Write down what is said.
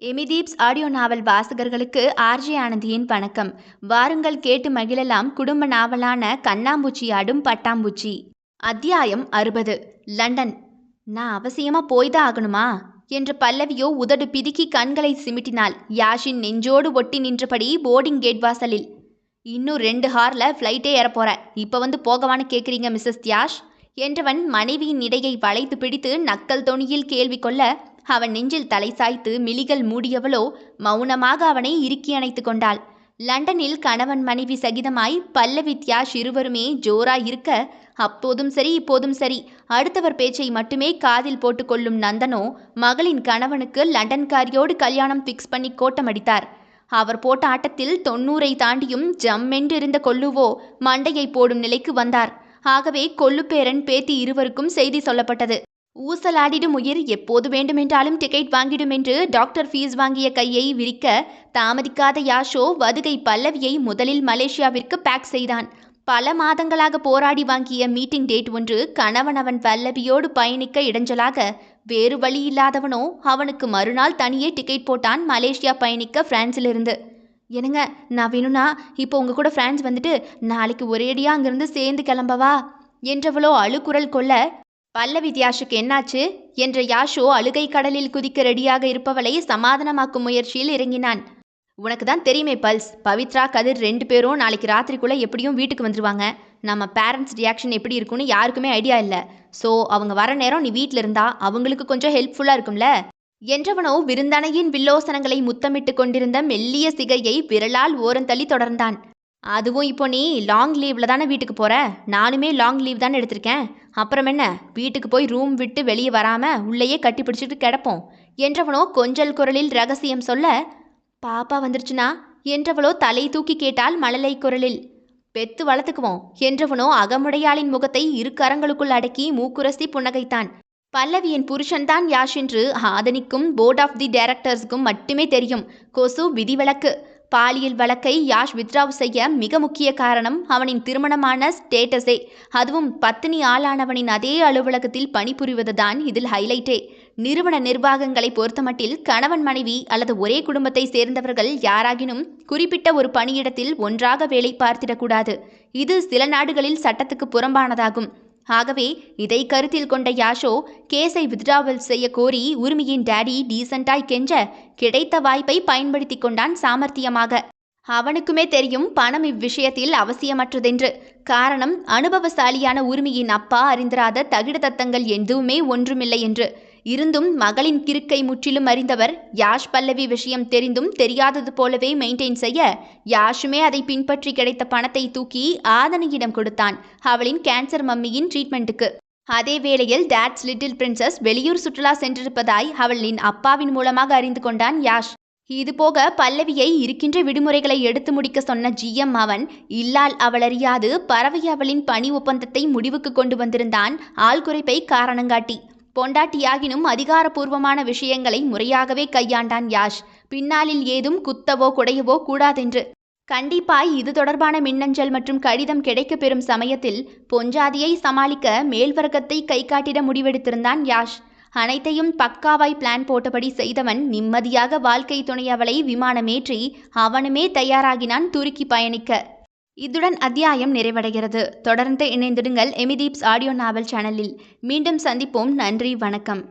எமிதீப்ஸ் audio நாவல் வாசகர்களுக்கு RJ ஆனந்தியின் வணக்கம். வாருங்கள் கேட்டு மகிழலாம் குடும்ப நாவலான கண்ணாம்பூச்சி ஆடும் பட்டாம்பூச்சி. அத்தியாயம் 60. லண்டன். நான் அவசியமா போய்தான் ஆகணுமா என்ற பல்லவியோ உதடு பிதுக்கி கண்களை சிமிட்டினாள். யாஷின் நெஞ்சோடு ஒட்டி நின்றபடி போர்டிங் கேட் வாசலில். இன்னும் 2 ஹார்ல ஃப்ளைட்டே ஏறப்போற, இப்ப வந்து போகவான்னு கேட்குறீங்க மிஸ்ஸஸ் தியாஷ் என்றவன் மனைவியின் இடையை வளைத்து பிடித்து நக்கல் தொனியில் கேள்வி கொள்ள, அவன் நெஞ்சில் தலை சாய்த்து மிழிகள் மூடியவளோ மௌனமாக அவனை இறுக்கி அணைத்து கொண்டாள். லண்டனில் கணவன் மனைவி சகிதமாய் பல்லவி தியாஷ் இருவருமே ஜோராய் இருக்க, அப்போதும் சரி இப்போதும் சரி அடுத்தவர் பேச்சை மட்டுமே காதில் போட்டு கொள்ளும் நந்தனோ மகளின் கணவனுக்கு லண்டன்காரியோடு கல்யாணம் ஃபிக்ஸ் பண்ணி கோட்டம் அடித்தார். அவர் போட்ட ஆட்டத்தில் 90ஐ தாண்டியும் ஜம்மென்றிருந்த கொல்லுவோ மண்டையை போடும் நிலைக்கு வந்தார். ஆகவே கொல்லுப்பேரன் பேத்தி இருவருக்கும் செய்தி சொல்லப்பட்டது. ஊசலாடிடும் உயிர் எப்போது வேண்டுமென்றாலும் டிக்கெட் வாங்கிடும் என்று டாக்டர் ஃபீஸ் வாங்கிய கையை விரிக்க தாமதிக்காத யாஷோ வதுகை பல்லவியை முதலில் மலேசியாவிற்கு பேக் செய்தான். பல மாதங்களாக போராடி வாங்கிய மீட்டிங் டேட் ஒன்று கணவன் அவன் பல்லவியோடு பயணிக்க இடைஞ்சலாக, வேறு வழி இல்லாதவனோ அவனுக்கு மறுநாள் தனியே டிக்கெட் போட்டான் மலேசியா பயணிக்க பிரான்சிலிருந்து. என்னங்க, நான் வேணும்னா இப்போ உங்க கூட பிரான்ஸ் வந்துட்டு நாளைக்கு ஒரேடியாக அங்கிருந்து சேர்ந்து கிளம்பவா என்றவளோ அழுக்குரல் கொள்ள, பல்லவி தியாஷுக்கு என்னாச்சு என்ற யாஷோ அழுகை கடலில் குதிக்க ரெடியாக இருப்பவளை சமாதானமாக்கும் முயற்சியில் இறங்கினான். உனக்கு தான் தெரியுமே பல்ஸ், பவித்ரா கதிர் 2 பேரும் நாளைக்கு ராத்திரிக்குள்ளே எப்படியும் வீட்டுக்கு வந்துடுவாங்க. நம்ம பேரண்ட்ஸ் ரியாக்ஷன் எப்படி இருக்குன்னு யாருக்குமே ஐடியா இல்லை. ஸோ அவங்க வர நேரம் நீ வீட்டில் இருந்தா அவங்களுக்கு கொஞ்சம் ஹெல்ப்ஃபுல்லாக இருக்கும்ல என்றவனோ விருந்தனையின் வில்லோசனங்களை முத்தமிட்டு கொண்டிருந்த மெல்லிய சிகையை விரலால் ஓரந்தள்ளி தொடர்ந்தான். அதுவும் இப்போ நீ லாங் லீவில் தானே வீட்டுக்கு போகிற, நானுமே லாங் லீவ் தானே எடுத்திருக்கேன். அப்புறம் என்ன, வீட்டுக்கு போய் ரூம் விட்டு வெளியே வராமல் உள்ளேயே கட்டி பிடிச்சிட்டு கிடப்போம் என்றவனோ கொஞ்சல் குரலில் ரகசியம் சொல்ல, பாப்பா வந்துருச்சுனா என்றவளோ தலை தூக்கி கேட்டால் மழலை குரலில். பெத்து வளர்த்துக்குவோம் என்றவனோ அகமுடையாளின் முகத்தை 2 கரங்களுக்குள் அடக்கி மூக்குரசி புன்னகைத்தான். பல்லவியின் புருஷன்தான் யாஷ் என்று ஆதனிக்கும் போர்ட் ஆஃப் தி டைரக்டர்ஸுக்கும் மட்டுமே தெரியும். கொசு விதிவிலக்கு. பாலியல் வழக்கை யாஷ் வித்ராவ் செய்ய மிக முக்கிய காரணம் அவனின் திருமணமான ஸ்டேட்டஸே. அதுவும் பத்தினி ஆளானவனின் அதே அலுவலகத்தில் பணிபுரிவதுதான் இதில் ஹைலைட்டே. நிறுவன நிர்வாகங்களை பொறுத்தமட்டில் கணவன் மனைவி அல்லது ஒரே குடும்பத்தை சேர்ந்தவர்கள் யாராகினும் குறிப்பிட்ட ஒரு பணியிடத்தில் ஒன்றாக வேலை பார்த்திடக்கூடாது. இது சில நாடுகளில் சட்டத்துக்கு புறம்பானதாகும். ஆகவே இதை கருத்தில் கொண்ட யாஷோ கேஸை வித்ட்ராவல் செய்ய கோரி உரிமையின் டேடி டீசெண்டாய் கெஞ்ச, கிடைத்த வாய்ப்பை பயன்படுத்தி கொண்டான் சாமர்த்தியமாக. அவனுக்குமே தெரியும் பணம் இவ்விஷயத்தில் அவசியமற்றதென்று. காரணம், அனுபவசாலியான உரிமையின் அப்பா அறிந்திராத தகிட தத்தங்கள் எதுவுமே ஒன்றுமில்லை என்று. இருந்தும் மகளின் கிறுக்கை முற்றிலும் அறிந்தவர் யாஷ் பல்லவி விஷயம் தெரிந்தும் தெரியாதது போலவே மெயின்டைன் செய்ய, யாஷுமே அதை பின்பற்றி கிடைத்த பணத்தை தூக்கி ஆதனையிடம் கொடுத்தான் அவளின் கேன்சர் மம்மியின் ட்ரீட்மெண்ட்டுக்கு. அதே வேளையில் டேட்ஸ் லிட்டில் பிரின்சஸ் வெளியூர் சுற்றுலா சென்றிருப்பதாய் அவளின் அப்பாவின் மூலமாக அறிந்து கொண்டான் யாஷ். இதுபோக பல்லவியை இருக்கின்ற விடுமுறைகளை எடுத்து முடிக்க சொன்ன GM அவன் இல்லால் அவள் அறியாது பறவை அவளின் பணி ஒப்பந்தத்தை முடிவுக்கு கொண்டு வந்திருந்தான் ஆள் குறைப்பை காரணங்காட்டி. பொண்டாட்டியாகினும் அதிகாரபூர்வமான விஷயங்களை முறையாகவே கையாண்டான் யாஷ். பின்னாளில் ஏதும் குத்தவோ குடையவோ கூடாதென்று. கண்டிப்பாய் இது தொடர்பான மின்னஞ்சல் மற்றும் கடிதம் கிடைக்க பெறும் சமயத்தில் பொஞ்சாதியை சமாளிக்க மேல்வர்க்கத்தை கை காட்டிட முடிவெடுத்திருந்தான் யாஷ். அனைத்தையும் பக்காவாய் பிளான் போட்டபடி செய்தவன் நிம்மதியாக வாழ்க்கை துணை அவளை விமானமேற்றி அவனுமே தயாராகினான் துருக்கி பயணிக்க. இத்துடன் அத்தியாயம் நிறைவடைகிறது. தொடர்ந்து இணைந்திடுங்கள் எமிதீப்ஸ் ஆடியோ நாவல் சேனலில். மீண்டும் சந்திப்போம். நன்றி, வணக்கம்.